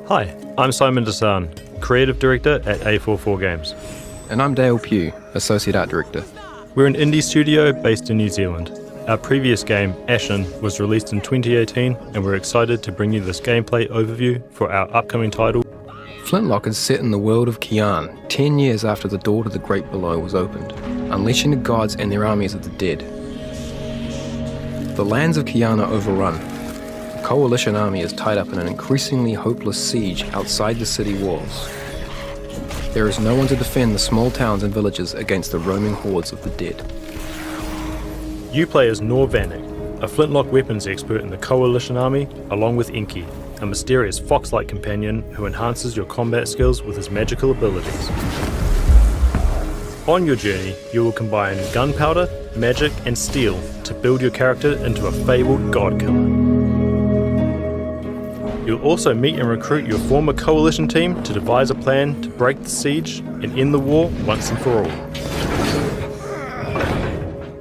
Hi, I'm Simon Desan, Creative Director at A44 Games. And I'm Dale Pugh, Associate Art Director. We're an indie studio based in New Zealand. Our previous game, Ashen, was released in 2018, and we're excited to bring you this gameplay overview for our upcoming title. Flintlock is set in the world of Kian, 10 years after the door to the Great Below was opened, unleashing the gods and their armies of the dead. The lands of Kian are overrun. The Coalition army is tied up in an increasingly hopeless siege outside the city walls. There is no one to defend the small towns and villages against the roaming hordes of the dead. You play as Nor Vanek, a flintlock weapons expert in the Coalition army, along with Inky, a mysterious fox-like companion who enhances your combat skills with his magical abilities. On your journey, you will combine gunpowder, magic and steel to build your character into a fabled god killer. You'll also meet and recruit your former Coalition team to devise a plan to break the siege and end the war once and for all.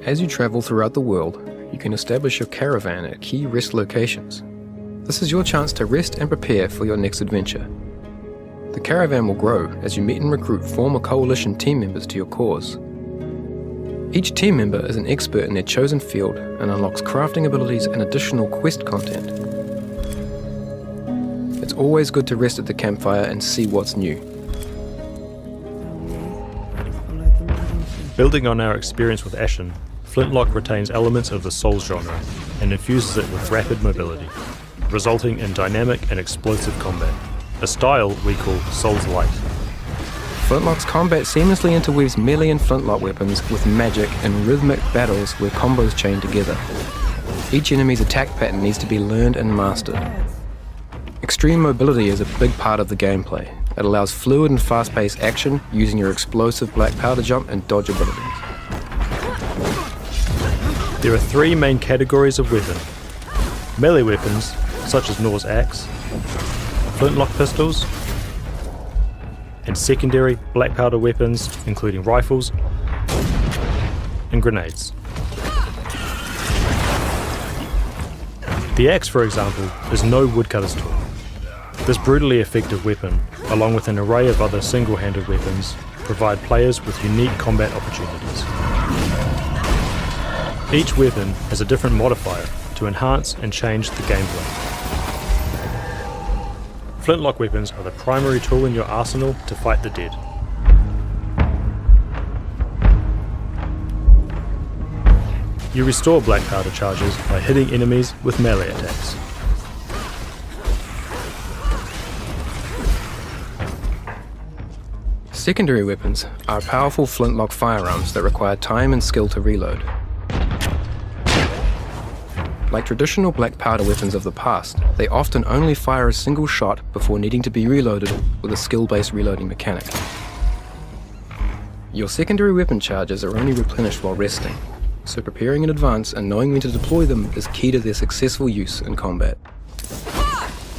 As you travel throughout the world, you can establish your caravan at key rest locations. This is your chance to rest and prepare for your next adventure. The caravan will grow as you meet and recruit former Coalition team members to your cause. Each team member is an expert in their chosen field and unlocks crafting abilities and additional quest content. It's always good to rest at the campfire and see what's new. Building on our experience with Ashen, Flintlock retains elements of the Souls genre and infuses it with rapid mobility, resulting in dynamic and explosive combat, a style we call Souls Light. Flintlock's combat seamlessly interweaves melee and flintlock weapons with magic and rhythmic battles where combos chain together. Each enemy's attack pattern needs to be learned and mastered. Extreme mobility is a big part of the gameplay. It allows fluid and fast-paced action using your explosive black powder jump and dodge abilities. There are three main categories of weapon. Melee weapons, such as Nor's axe, flintlock pistols, and secondary black powder weapons, including rifles and grenades. The axe, for example, is no woodcutter's tool. This brutally effective weapon, along with an array of other single-handed weapons, provide players with unique combat opportunities. Each weapon has a different modifier to enhance and change the gameplay. Flintlock weapons are the primary tool in your arsenal to fight the dead. You restore black powder charges by hitting enemies with melee attacks. Secondary weapons are powerful flintlock firearms that require time and skill to reload. Like traditional black powder weapons of the past, they often only fire a single shot before needing to be reloaded with a skill-based reloading mechanic. Your secondary weapon charges are only replenished while resting, so preparing in advance and knowing when to deploy them is key to their successful use in combat.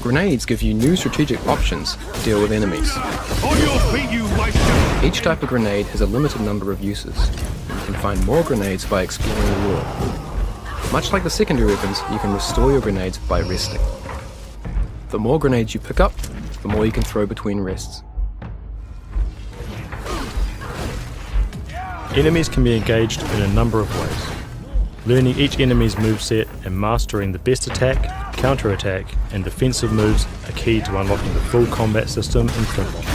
Grenades give you new strategic options to deal with enemies. On your feet, you Each type of grenade has a limited number of uses. You can find more grenades by exploring the world. Much like the secondary weapons, you can restore your grenades by resting. The more grenades you pick up, the more you can throw between rests. Enemies can be engaged in a number of ways. Learning each enemy's moveset and mastering the best attack, counter-attack and defensive moves are key to unlocking the full combat system in Flintlock.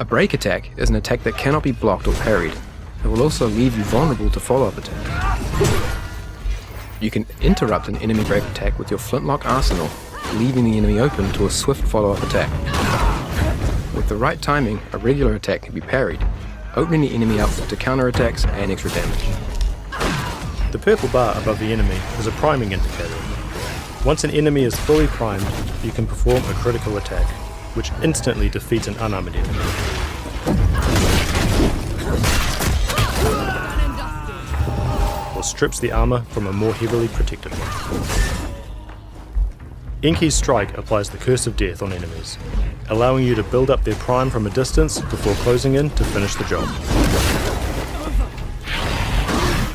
A break attack is an attack that cannot be blocked or parried. It will also leave you vulnerable to follow-up attacks. You can interrupt an enemy break attack with your flintlock arsenal, leaving the enemy open to a swift follow-up attack. With the right timing, a regular attack can be parried, opening the enemy up to counterattacks and extra damage. The purple bar above the enemy is a priming indicator. Once an enemy is fully primed, you can perform a critical attack, which instantly defeats an unarmored enemy. Or strips the armor from a more heavily protected one. Inky's strike applies the Curse of Death on enemies, allowing you to build up their prime from a distance before closing in to finish the job.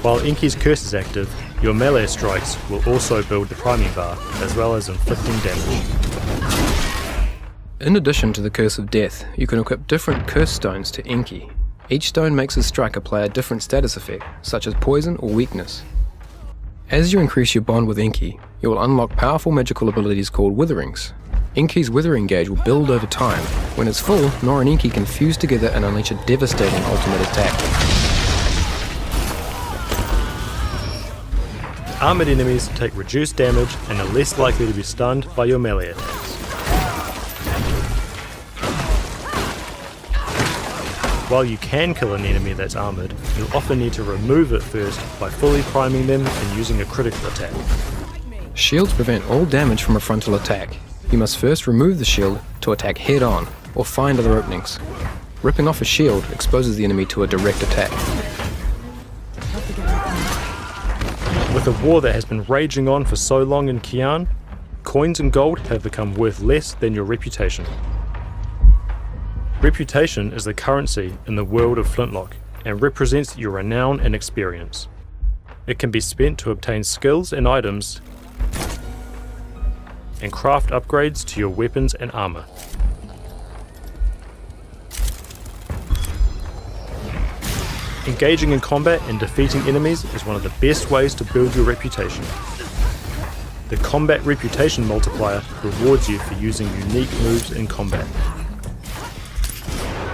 While Inky's curse is active, Your melee strikes will also build the priming bar, as well as inflicting damage. In addition to the Curse of Death, you can equip different curse stones to Enki. Each stone makes a striker play a different status effect, such as poison or weakness. As you increase your bond with Enki, you will unlock powerful magical abilities called Witherings. Enki's Withering gauge will build over time. When it's full, Nor and Enki can fuse together and unleash a devastating ultimate attack. Armoured enemies take reduced damage and are less likely to be stunned by your melee attacks. While you can kill an enemy that's armoured, you'll often need to remove it first by fully priming them and using a critical attack. Shields prevent all damage from a frontal attack. You must first remove the shield to attack head-on, or find other openings. Ripping off a shield exposes the enemy to a direct attack. With a war that has been raging on for so long in Kian, coins and gold have become worth less than your reputation. Reputation is the currency in the world of Flintlock and represents your renown and experience. It can be spent to obtain skills and items and craft upgrades to your weapons and armor. Engaging in combat and defeating enemies is one of the best ways to build your reputation. The combat reputation multiplier rewards you for using unique moves in combat.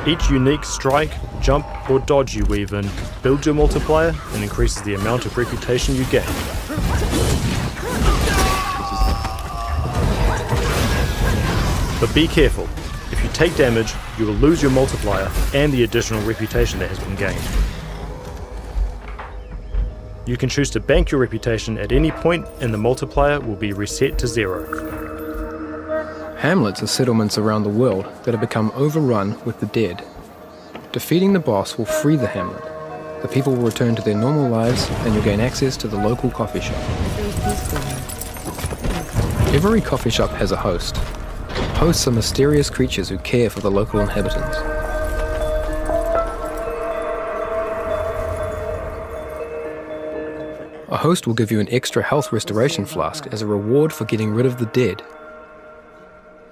Each unique strike, jump or dodge you weave in builds your multiplier and increases the amount of reputation you gain. But be careful, if you take damage, you will lose your multiplier and the additional reputation that has been gained. You can choose to bank your reputation at any point and the multiplier will be reset to 0. Hamlets are settlements around the world that have become overrun with the dead. Defeating the boss will free the hamlet. The people will return to their normal lives and you'll gain access to the local coffee shop. Every coffee shop has a host. Hosts are mysterious creatures who care for the local inhabitants. A host will give you an extra health restoration flask as a reward for getting rid of the dead.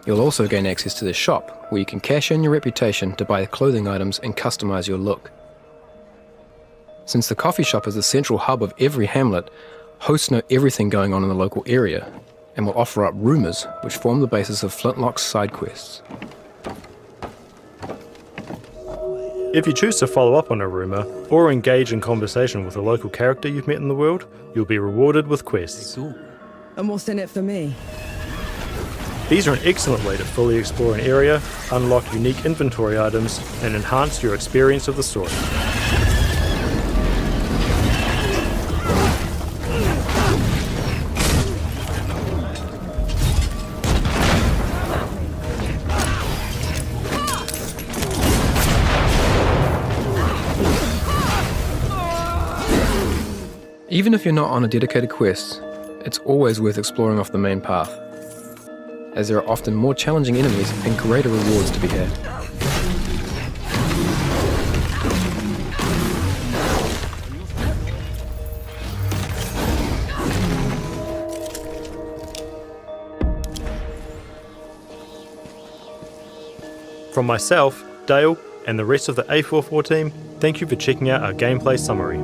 You'll also gain access to the shop, where you can cash in your reputation to buy clothing items and customize your look. Since the coffee shop is the central hub of every hamlet, hosts know everything going on in the local area, and will offer up rumours which form the basis of Flintlock's side quests. If you choose to follow up on a rumour, or engage in conversation with a local character you've met in the world, you'll be rewarded with quests. And what's in it for me? These are an excellent way to fully explore an area, unlock unique inventory items, and enhance your experience of the story. Even if you're not on a dedicated quest, it's always worth exploring off the main path, as there are often more challenging enemies and greater rewards to be had. From myself, Dale, and the rest of the A44 team, thank you for checking out our gameplay summary.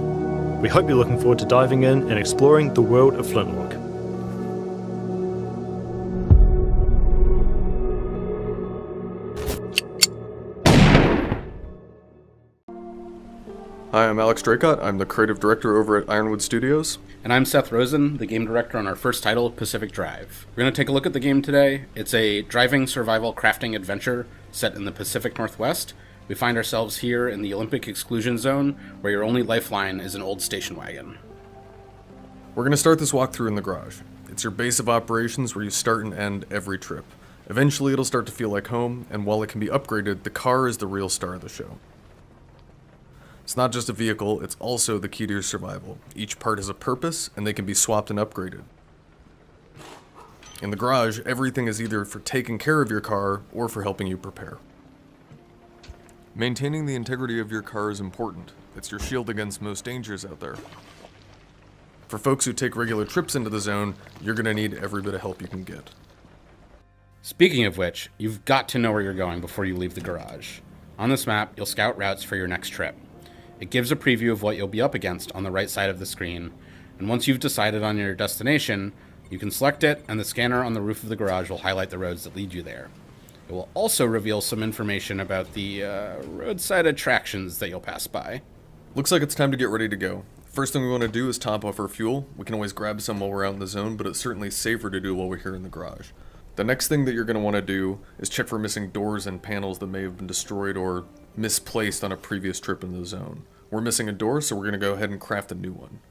We hope you're looking forward to diving in and exploring the world of Flintlock. Hi, I'm Alex Draycott. I'm the creative director over at Ironwood Studios. And I'm Seth Rosen, the game director on our first title, Pacific Drive. We're going to take a look at the game today. It's a driving survival crafting adventure set in the Pacific Northwest. We find ourselves here in the Olympic Exclusion Zone, where your only lifeline is an old station wagon. We're going to start this walkthrough in the garage. It's your base of operations where you start and end every trip. Eventually it'll start to feel like home, and while it can be upgraded, the car is the real star of the show. It's not just a vehicle, it's also the key to your survival. Each part has a purpose, and they can be swapped and upgraded. In the garage, everything is either for taking care of your car or for helping you prepare. Maintaining the integrity of your car is important. It's your shield against most dangers out there. For folks who take regular trips into the zone, you're going to need every bit of help you can get. Speaking of which, you've got to know where you're going before you leave the garage. On this map, you'll scout routes for your next trip. It gives a preview of what you'll be up against on the right side of the screen, and once you've decided on your destination, you can select it, and the scanner on the roof of the garage will highlight the roads that lead you there. It will also reveal some information about the roadside attractions that you'll pass by. Looks like it's time to get ready to go. First thing we want to do is top off our fuel. We can always grab some while we're out in the zone, but it's certainly safer to do while we're here in the garage. The next thing that you're going to want to do is check for missing doors and panels that may have been destroyed or misplaced on a previous trip in the zone. We're missing a door, so we're going to go ahead and craft a new one.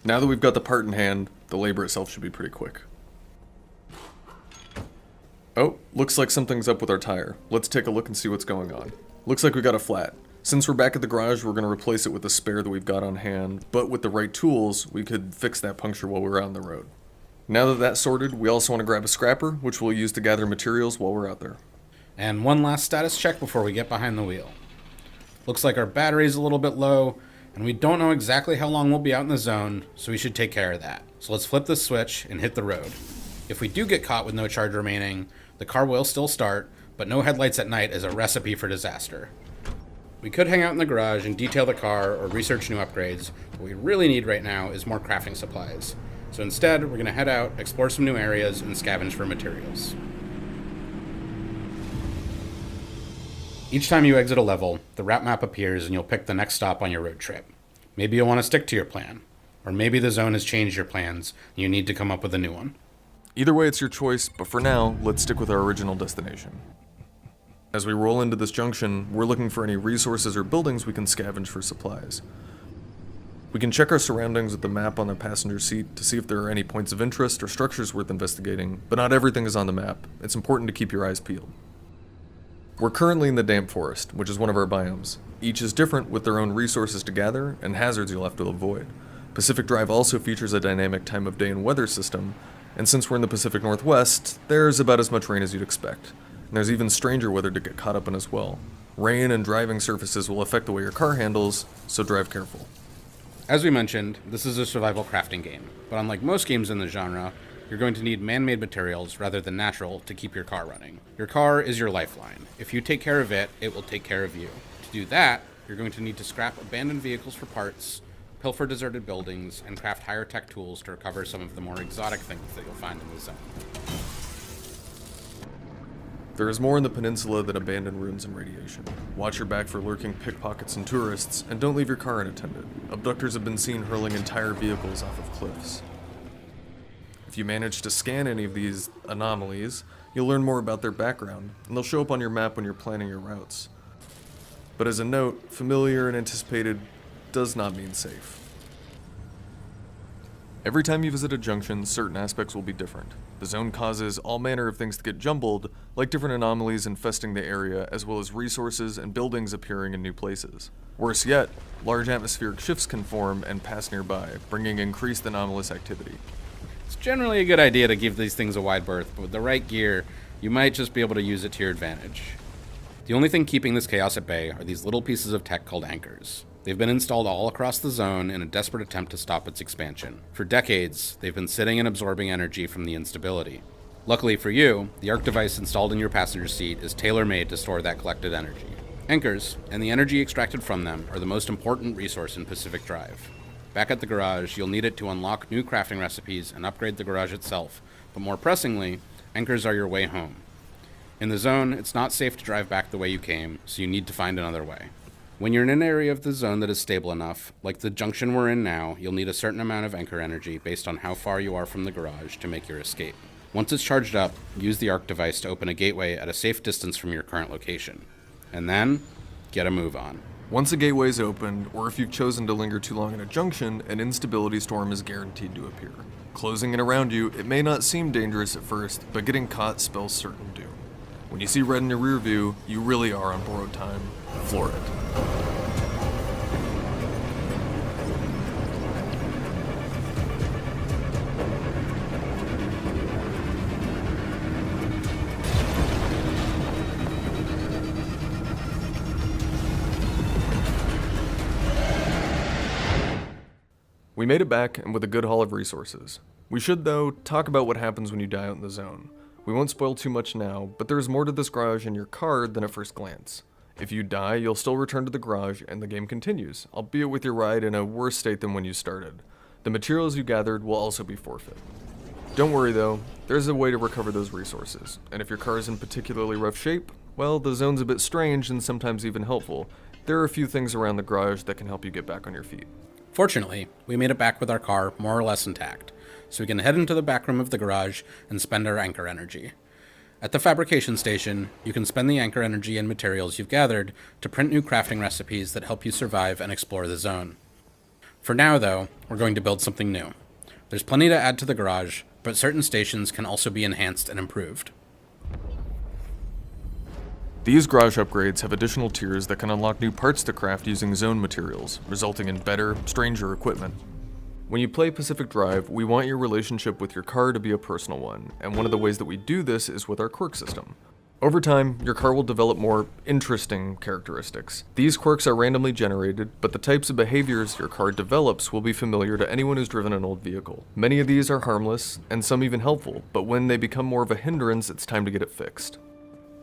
Now that we've got the part in hand, the labor itself should be pretty quick. Oh, looks like something's up with our tire. Let's take a look and see what's going on. Looks like we got a flat. Since we're back at the garage, we're going to replace it with a spare that we've got on hand, but with the right tools, we could fix that puncture while we're out on the road. Now that that's sorted, we also want to grab a scrapper, which we'll use to gather materials while we're out there. And one last status check before we get behind the wheel. Looks like our battery's a little bit low, and we don't know exactly how long we'll be out in the zone, so we should take care of that. So let's flip this switch and hit the road. If we do get caught with no charge remaining, the car will still start, but no headlights at night is a recipe for disaster. We could hang out in the garage and detail the car or research new upgrades. What we really need right now is more crafting supplies. So instead, we're going to head out, explore some new areas, and scavenge for materials. Each time you exit a level, the route map appears and you'll pick the next stop on your road trip. Maybe you'll want to stick to your plan. Or maybe the zone has changed your plans and you need to come up with a new one. Either way, it's your choice, but for now, let's stick with our original destination. As we roll into this junction, we're looking for any resources or buildings we can scavenge for supplies. We can check our surroundings with the map on the passenger seat to see if there are any points of interest or structures worth investigating, but not everything is on the map. It's important to keep your eyes peeled. We're currently in the damp forest, which is one of our biomes. Each is different with their own resources to gather and hazards you'll have to avoid. Pacific Drive also features a dynamic time of day and weather system, and since we're in the Pacific Northwest, there's about as much rain as you'd expect. And there's even stranger weather to get caught up in as well. Rain and driving surfaces will affect the way your car handles, so drive careful. As we mentioned, this is a survival crafting game, but unlike most games in the genre, you're going to need man-made materials rather than natural to keep your car running. Your car is your lifeline. If you take care of it, it will take care of you. To do that, you're going to need to scrap abandoned vehicles for parts, pilfer deserted buildings, and craft higher tech tools to recover some of the more exotic things that you'll find in the zone. There is more in the peninsula than abandoned ruins and radiation. Watch your back for lurking pickpockets and tourists, and don't leave your car unattended. Abductors have been seen hurling entire vehicles off of cliffs. If you manage to scan any of these anomalies, you'll learn more about their background, and they'll show up on your map when you're planning your routes. But as a note, familiar and anticipated does not mean safe. Every time you visit a junction, certain aspects will be different. The zone causes all manner of things to get jumbled, like different anomalies infesting the area, as well as resources and buildings appearing in new places. Worse yet, large atmospheric shifts can form and pass nearby, bringing increased anomalous activity. It's generally a good idea to give these things a wide berth, but with the right gear, you might just be able to use it to your advantage. The only thing keeping this chaos at bay are these little pieces of tech called anchors. They've been installed all across the zone in a desperate attempt to stop its expansion. For decades, they've been sitting and absorbing energy from the instability. Luckily for you, the arc device installed in your passenger seat is tailor-made to store that collected energy. Anchors, and the energy extracted from them, are the most important resource in Pacific Drive. Back at the garage, you'll need it to unlock new crafting recipes and upgrade the garage itself, but more pressingly, anchors are your way home. In the zone, it's not safe to drive back the way you came, so you need to find another way. When you're in an area of the zone that is stable enough, like the junction we're in now, you'll need a certain amount of anchor energy based on how far you are from the garage to make your escape. Once it's charged up, use the arc device to open a gateway at a safe distance from your current location. And then, get a move on. Once a gateway is opened, or if you've chosen to linger too long in a junction, an instability storm is guaranteed to appear. Closing in around you, it may not seem dangerous at first, but getting caught spells certain doom. When you see red in your rear view, you really are on borrowed time. Floor it. We made it back, and with a good haul of resources. We should, though, talk about what happens when you die out in the zone. We won't spoil too much now, but there is more to this garage in your card than at first glance. If you die, you'll still return to the garage, and the game continues, albeit with your ride in a worse state than when you started. The materials you gathered will also be forfeit. Don't worry though, there's a way to recover those resources, and if your car is in particularly rough shape, well, the zone's a bit strange and sometimes even helpful. There are a few things around the garage that can help you get back on your feet. Fortunately, we made it back with our car more or less intact, so we can head into the back room of the garage and spend our anchor energy. At the fabrication station, you can spend the anchor energy and materials you've gathered to print new crafting recipes that help you survive and explore the zone. For now, though, we're going to build something new. There's plenty to add to the garage, but certain stations can also be enhanced and improved. These garage upgrades have additional tiers that can unlock new parts to craft using zone materials, resulting in better, stranger equipment. When you play Pacific Drive, we want your relationship with your car to be a personal one, and one of the ways that we do this is with our quirk system. Over time, your car will develop more interesting characteristics. These quirks are randomly generated, but the types of behaviors your car develops will be familiar to anyone who's driven an old vehicle. Many of these are harmless, and some even helpful, but when they become more of a hindrance, it's time to get it fixed.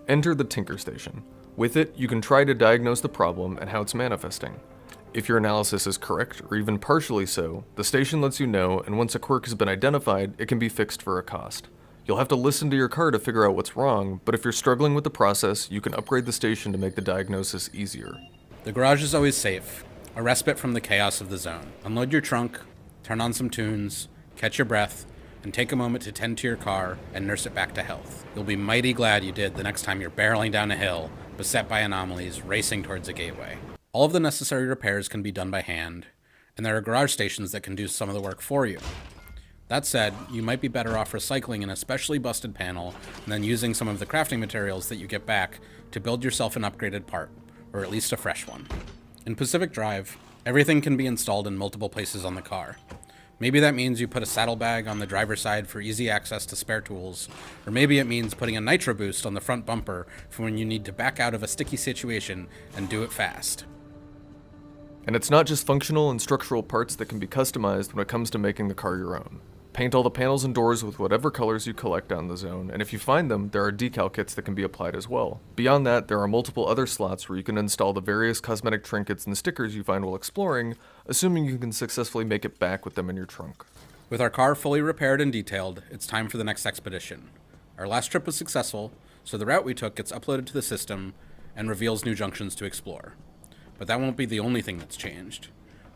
Enter the Tinker Station. With it, you can try to diagnose the problem and how it's manifesting. If your analysis is correct, or even partially so, the station lets you know, and once a quirk has been identified, it can be fixed for a cost. You'll have to listen to your car to figure out what's wrong, but if you're struggling with the process, you can upgrade the station to make the diagnosis easier. The garage is always safe, a respite from the chaos of the zone. Unload your trunk, turn on some tunes, catch your breath, and take a moment to tend to your car and nurse it back to health. You'll be mighty glad you did the next time you're barreling down a hill, beset by anomalies, racing towards a gateway. All of the necessary repairs can be done by hand, and there are garage stations that can do some of the work for you. That said, you might be better off recycling an especially busted panel and then using some of the crafting materials that you get back to build yourself an upgraded part, or at least a fresh one. In Pacific Drive, everything can be installed in multiple places on the car. Maybe that means you put a saddlebag on the driver's side for easy access to spare tools, or maybe it means putting a nitro boost on the front bumper for when you need to back out of a sticky situation and do it fast. And it's not just functional and structural parts that can be customized when it comes to making the car your own. Paint all the panels and doors with whatever colors you collect down the zone, and if you find them, there are decal kits that can be applied as well. Beyond that, there are multiple other slots where you can install the various cosmetic trinkets and stickers you find while exploring, assuming you can successfully make it back with them in your trunk. With our car fully repaired and detailed, it's time for the next expedition. Our last trip was successful, so the route we took gets uploaded to the system and reveals new junctions to explore. But that won't be the only thing that's changed.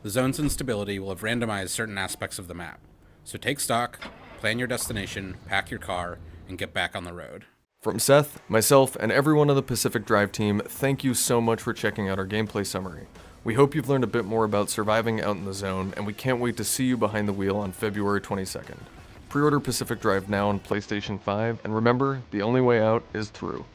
The zone's instability will have randomized certain aspects of the map. So take stock, plan your destination, pack your car, and get back on the road. From Seth, myself, and everyone on the Pacific Drive team, thank you so much for checking out our gameplay summary. We hope you've learned a bit more about surviving out in the zone, and we can't wait to see you behind the wheel on February 22nd. Pre-order Pacific Drive now on PlayStation 5, and remember, the only way out is through.